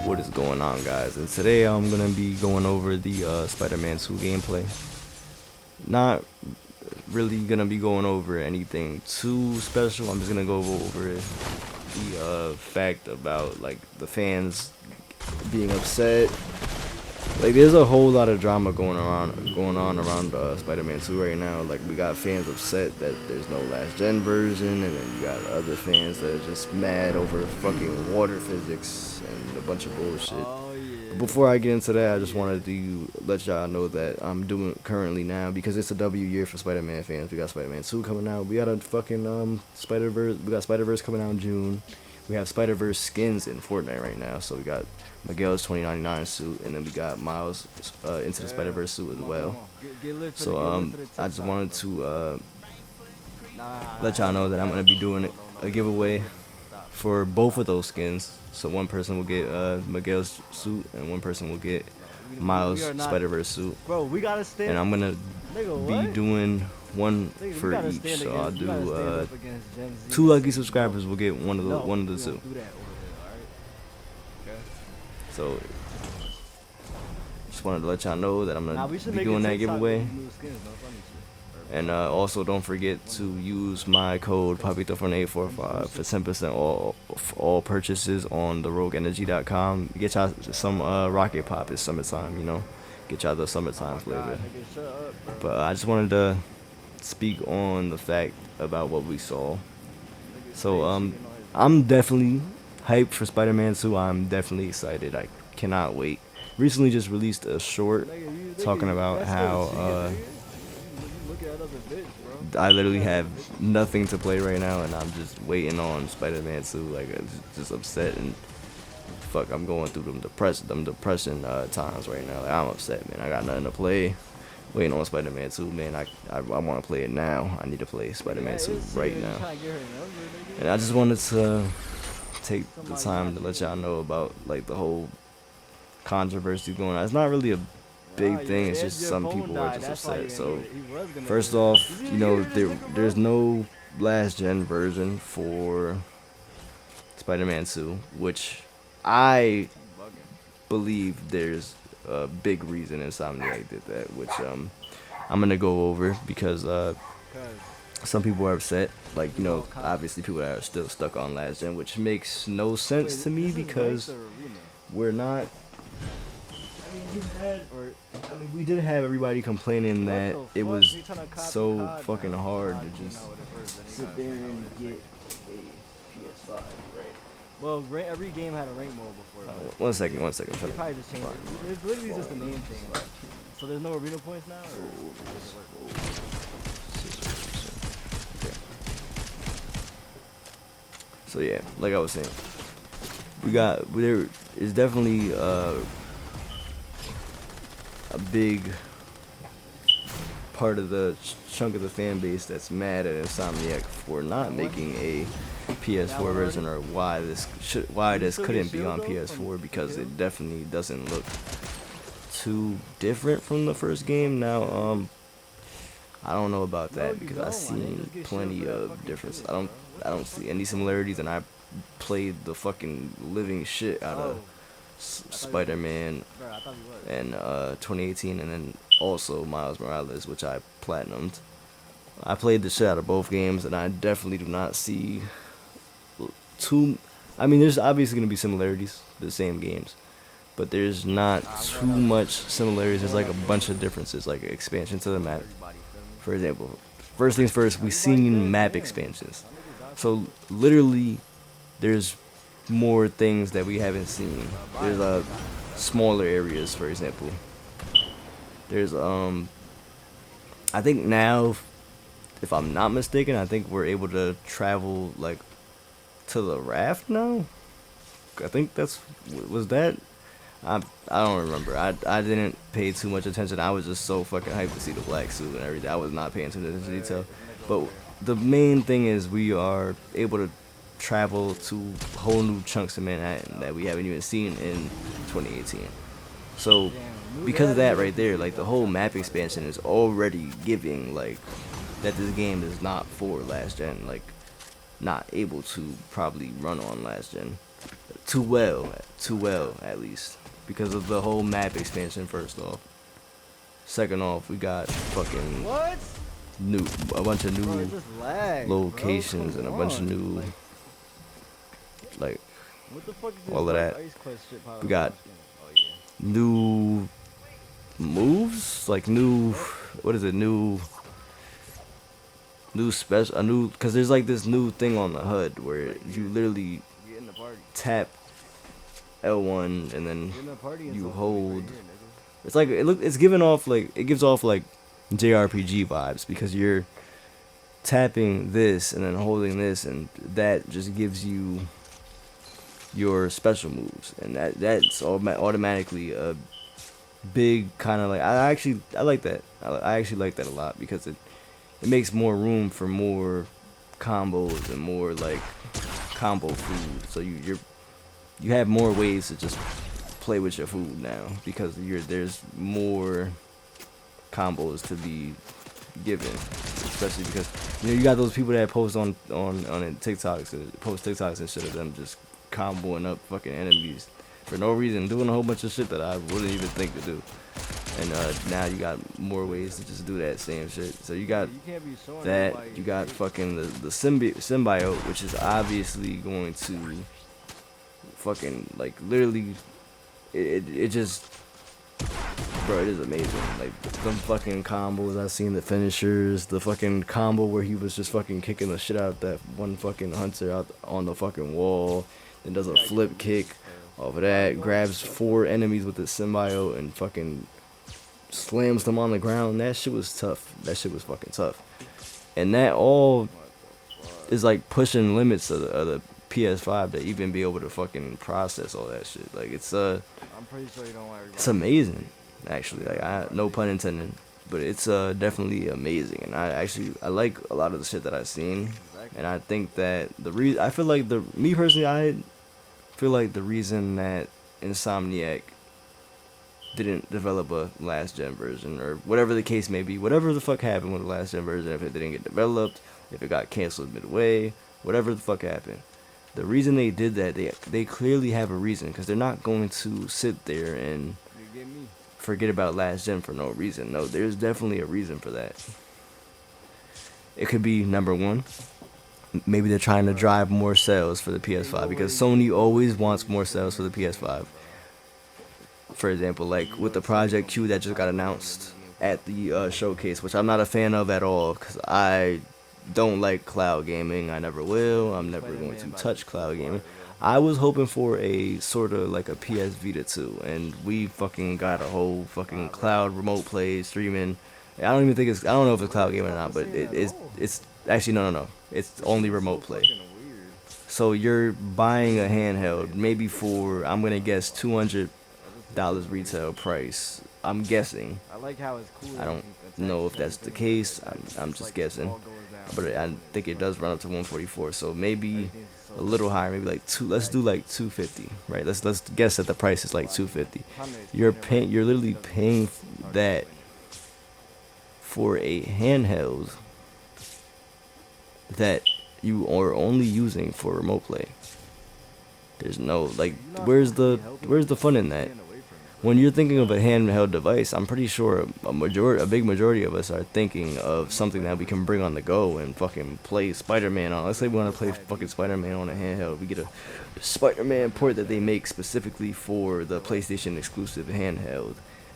What is going on, guys? And today I'm gonna be going over the Spider-Man 2 gameplay. Not really gonna be going over anything too special. I'm just gonna go over the fact about like the fans being upset. Like there's a whole lot of drama going on around Spider-Man 2 right now. Like we got fans upset that there's no last gen version, and then you got other fans that are just mad over fucking water physics and a bunch of bullshit. Before I get into that, I just wanted to let y'all know that I'm doing currently now, because it's a W year for Spider-Man fans. We got Spider-Man 2 coming out. We got a fucking Spider-Verse. We got Spider-Verse coming out in June. We have Spider-Verse skins in Fortnite right now. So we got Miguel's 2099 suit, and then we got Miles into the Spider-Verse suit as well. So I just wanted to let y'all know that I'm gonna be doing a giveaway for both of those skins. So one person will get Miguel's suit, and one person will get Miles' Spider-Verse suit. And I'm gonna be doing one for each. So I'll do 2 lucky subscribers will get one of the two. So just wanted to let y'all know that I'm gonna be doing that giveaway. And also don't forget to use my code Papito845 for 10% all purchases on therogueenergy.com. Get y'all some Rocket Pop. It's summertime, you know. Get y'all the summertime flavor. But I just wanted to speak on the fact about what we saw. So I'm definitely hyped for Spider-Man 2. I'm definitely excited. I cannot wait. Recently just released a short talking about how I literally have nothing to play right now, and I'm just waiting on Spider-Man 2. Like, I'm just upset, and fuck, I'm going through them depression times right now. Like, I'm upset, man. I got nothing to play. Waiting on Spider-Man 2, man. I want to play it now. I need to play Spider-Man 2 right now. And I just wanted to take the time to let y'all know about like the whole controversy going on. It's not really a big thing. It's just some people are just upset. So first off, you know, there's no last gen version for Spider-Man 2, which I believe there's a big reason Insomniac did that, which I'm gonna go over, because some people are upset. Like, you know, obviously people that are still stuck on last gen, which makes no sense to me, because we're not. We did have everybody complaining that it was so fucking hard to just sit there and get a PS5, right? Well, every game had a rank mode before. One second. They probably just changed it. It's literally just a name thing. So there's no arena points now? Okay. So yeah, like I was saying, there is definitely a big part of the chunk of the fan base that's mad at Insomniac for not making a PS4 version, or why this couldn't be on PS4, because it definitely doesn't look too different from the first game. Now I don't know about that, because I've seen plenty of difference. I don't see any similarities, and I played the fucking living shit out of Spider-Man and 2018, and then also Miles Morales, which I platinumed. I played the shit out of both games, and I definitely do not see there's obviously going to be similarities, the same games, but there's not too much similarities. There's like a bunch of differences, like expansion to the map. For example, first things first, we've seen map expansions. So literally, there's more things that we haven't seen. There's smaller areas, for example. There's I think now, if I'm not mistaken, I think we're able to travel like to the raft now. I think was that. I don't remember. I didn't pay too much attention. I was just so fucking hyped to see the black suit and everything. I was not paying too much attention to detail. But the main thing is we are able to travel to whole new chunks of Manhattan that we haven't even seen in 2018. So because of that right there, like the whole map expansion is already giving like that this game is not for last gen, like not able to probably run on last gen. too well at least, because of the whole map expansion. First off, second off, we got fucking What? a bunch of Bro, new it just lagged, locations bro. and a Come bunch of on. new like What the fuck is this all of Dark that. Ice Quest shit popping We up on got my screen? Oh yeah. new moves, like new, Yep. what is it, new special, a new, because there's like this new thing on the HUD where Like you literally get in the party. tap L1 and then Get in the party and you something hold. right here, nigga. It's like it's giving off like it gives off like JRPG vibes because you're tapping this and then holding this, and that just gives you your special moves, and that's automatically a big kind of like I like that. I actually like that a lot because it makes more room for more combos and more like combo food. So you have more ways to just play with your food now because there's more combos to be given, especially because you got those people that post on TikToks and post TikToks and shit of them just comboing up fucking enemies for no reason, doing a whole bunch of shit that I wouldn't even think to do. And now you got more ways to just do that same shit. So you got You can't be showing that, everybody you your got face. fucking the symbiote, which is obviously going to fucking like literally it just, bro, it is amazing. Like them fucking combos I seen, the finishers, the fucking combo where he was just fucking kicking the shit out of that one fucking hunter out on the fucking wall, then does a flip kick off of that, grabs 4 enemies with the symbiote and fucking slams them on the ground. That shit was tough. That shit was fucking tough. And that all is like pushing limits of the PS5 to even be able to fucking process all that shit. Like I'm pretty sure you don't want everybody. it's amazing, actually. Like no pun intended, but it's definitely amazing. And I like a lot of the shit that I've seen, Exactly. and I think that I feel like me personally, I feel like the reason that Insomniac didn't develop a last gen version or whatever the case may be, whatever the fuck happened with the last gen version, if it didn't get developed, if it got canceled midway, whatever the fuck happened. The reason they did that, they clearly have a reason, because they're not going to sit there and You get me? forget about last gen for no reason. No, there's definitely a reason for that. It could be number one, maybe they're trying to drive more sales for the PS5 because Sony always wants more sales for the PS5. For example, like with the Project Q that just got announced at the showcase, which I'm not a fan of at all because I don't like cloud gaming. I never will. I'm never going to touch cloud gaming. I was hoping for a sort of like a PS Vita 2, and we fucking got a whole fucking cloud remote play streaming. I don't even think I don't know if it's cloud gaming or not, but it's actually no. It's only remote play. So you're buying a handheld, maybe for, I'm gonna guess, $200 retail price. I'm guessing. I like how it's cool. I don't know if that's the case. I'm just guessing, but I think it does run up to 144. So maybe a little higher, maybe like two. Let's do like 250, right? Let's guess that the price is like 250. You're literally paying that for a handheld that you are only using for remote play. There's no like, where's the fun in that? When you're thinking of a handheld device, I'm pretty sure a big majority of us are thinking of something that we can bring on the go and fucking play Spiderman on. Let's say we want to play fucking Spiderman on a handheld. We get a Spiderman port that they make specifically for the PlayStation exclusive handheld.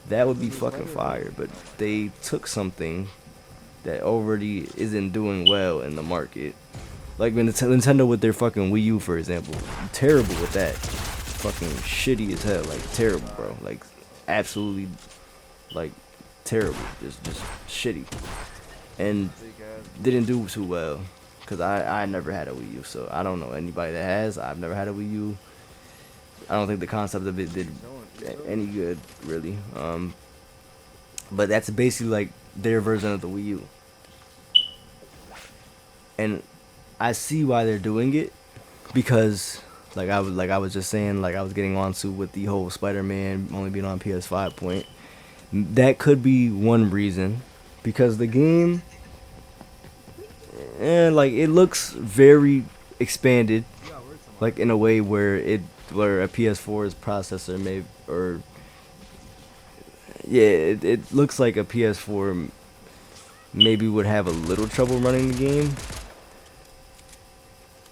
That would be fucking fire. But they took something that already isn't doing well in the market. Like when Nintendo with their fucking Wii U, for example. Terrible with that. Fucking shitty as hell. Like, terrible, bro. Like, absolutely, like, terrible. Just shitty. And didn't do too well. Because I never had a Wii U, so I don't know anybody that has. I've never had a Wii U. I don't think the concept of it did any good, really. But that's basically like their version of the Wii U. And I see why they're doing it, because like I was just saying, like I was getting onto with the whole Spider-Man only being on PS5 point. That could be one reason, because the game, like it looks very expanded, like in a way where it where a PS4's processor may, or yeah, it looks like a PS4 maybe would have a little trouble running the game,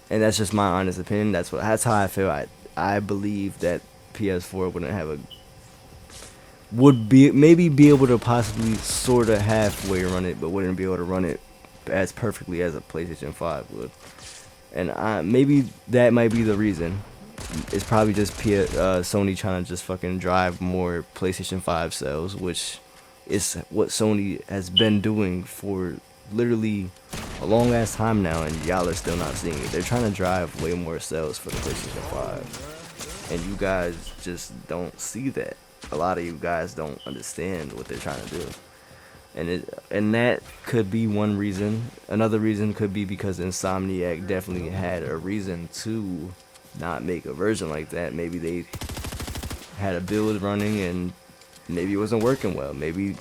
and that's just my honest opinion. That's how I feel. I believe that PS4 wouldn't have a would be maybe be able to possibly sort of halfway run it, but wouldn't be able to run it as perfectly as a PlayStation 5 would. And maybe that might be the reason. It's probably just Sony trying to just fucking drive more PlayStation 5 sales, which is what Sony has been doing for literally a long ass time now, and y'all are still not seeing it. They're trying to drive way more sales for the PlayStation 5, and you guys just don't see that. A lot of you guys don't understand what they're trying to do. And that could be one reason. Another reason could be because Insomniac definitely had a reason to not make a version like that. Maybe they had a build running and maybe it wasn't working well. Maybe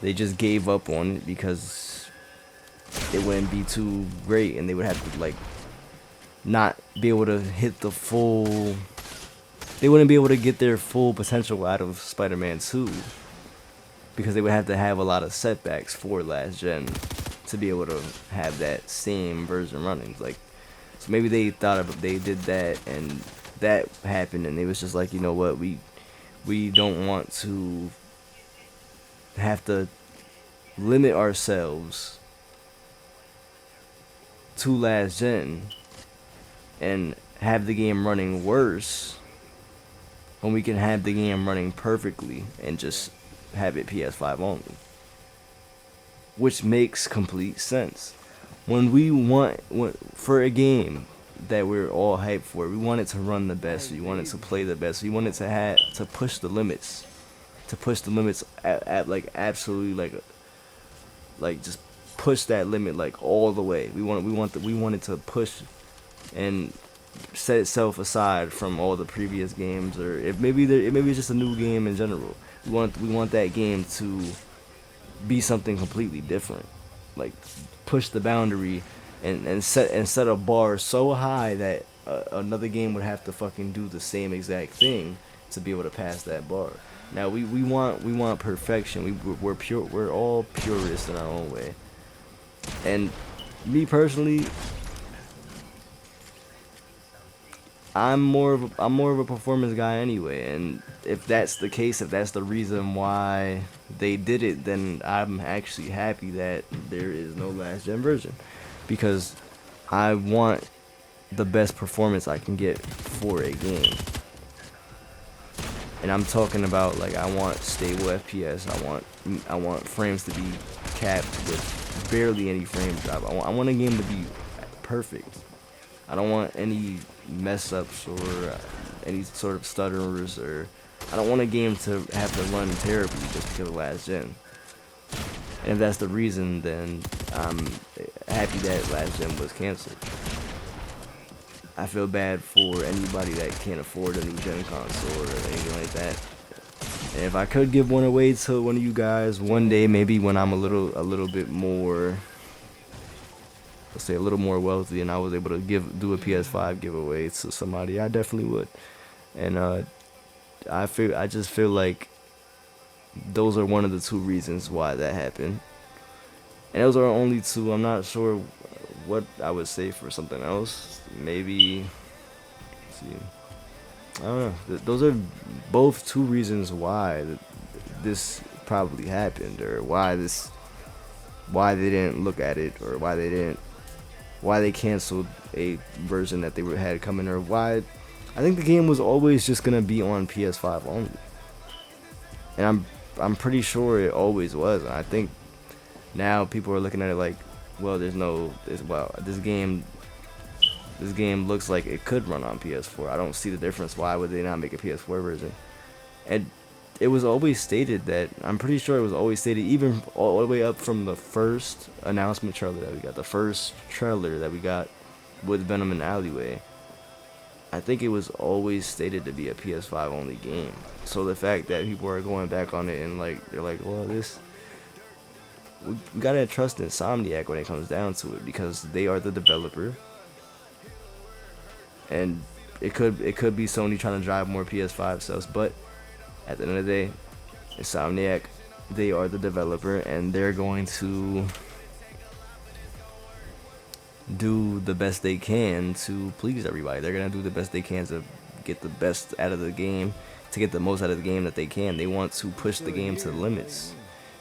they just gave up on it because it wouldn't be too great and they would have to like not be able to hit the full. They wouldn't be able to get their full potential out of Spider-Man 2 because they would have to have a lot of setbacks for last gen to be able to have that same version running. Like, so maybe they they did that and that happened and it was just like, you know what, we don't want to have to limit ourselves to last gen and have the game running worse when we can have the game running perfectly and just have it PS5 only. Which makes complete sense. When we want for a game that we're all hyped for, we want it to run the best, we want it to play the best, we want it to push the limits. To push the limits at like absolutely like just push that limit like all the way. We want it to push and set itself aside from all the previous games, or if maybe it's just a new game in general. We want that game to be something completely different, like push the boundary and set a bar so high that another game would have to fucking do the same exact thing to be able to pass that bar. Now we want perfection. We're all purists in our own way, and me personally, I'm more of a performance guy anyway, and if that's the case, if that's the reason why they did it, then I'm actually happy that there is no last gen version, because I want the best performance I can get for a game. And I'm talking about, like, I want stable FPS. I want frames to be capped with barely any frame drop. I want a game to be perfect. I don't want any mess ups or any sort of stutterers, or I don't want a game to have to run terribly just because of last gen. And if that's the reason, then I'm happy that last gen was canceled. I feel bad for anybody that can't afford a new gen console or anything like that. And if I could give one away to one of you guys one day, maybe when I'm a little bit more, let's say a little more wealthy, and I was able to do a PS5 giveaway to somebody, I definitely would. And I just feel like those are one of the two reasons why that happened. And those are only two. I'm not sure what I would say for something else. Maybe, let's see, I don't know. Those are both two reasons why this probably happened, or why they didn't look at it, or why they canceled a version that they had coming, or why. I think the game was always just gonna be on PS5 only, and I'm pretty sure it always was. And I think now people are looking at it like, well, this game looks like it could run on PS4. I don't see the difference. Why would they not make a PS4 version? And it was always stated that, I'm pretty sure it was always stated, even all the way up from the first announcement trailer that we got, the first trailer that we got with Venom and Alleyway. I think it was always stated to be a PS5 only game. So the fact that people are going back on it and they're like, well, we gotta trust Insomniac when it comes down to it, because they are the developer. and it could be Sony trying to drive more PS5 sales, but at the end of the day, Insomniac, they are the developer, and they're going to do the best they can to please everybody. They're gonna do the best they can to get the best out of the game, to get the most out of the game that they can. They want to push the game to the limits.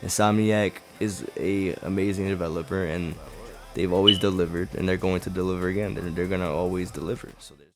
Insomniac is a amazing developer, and they've always delivered, and they're going to deliver again. They're gonna always deliver. So there's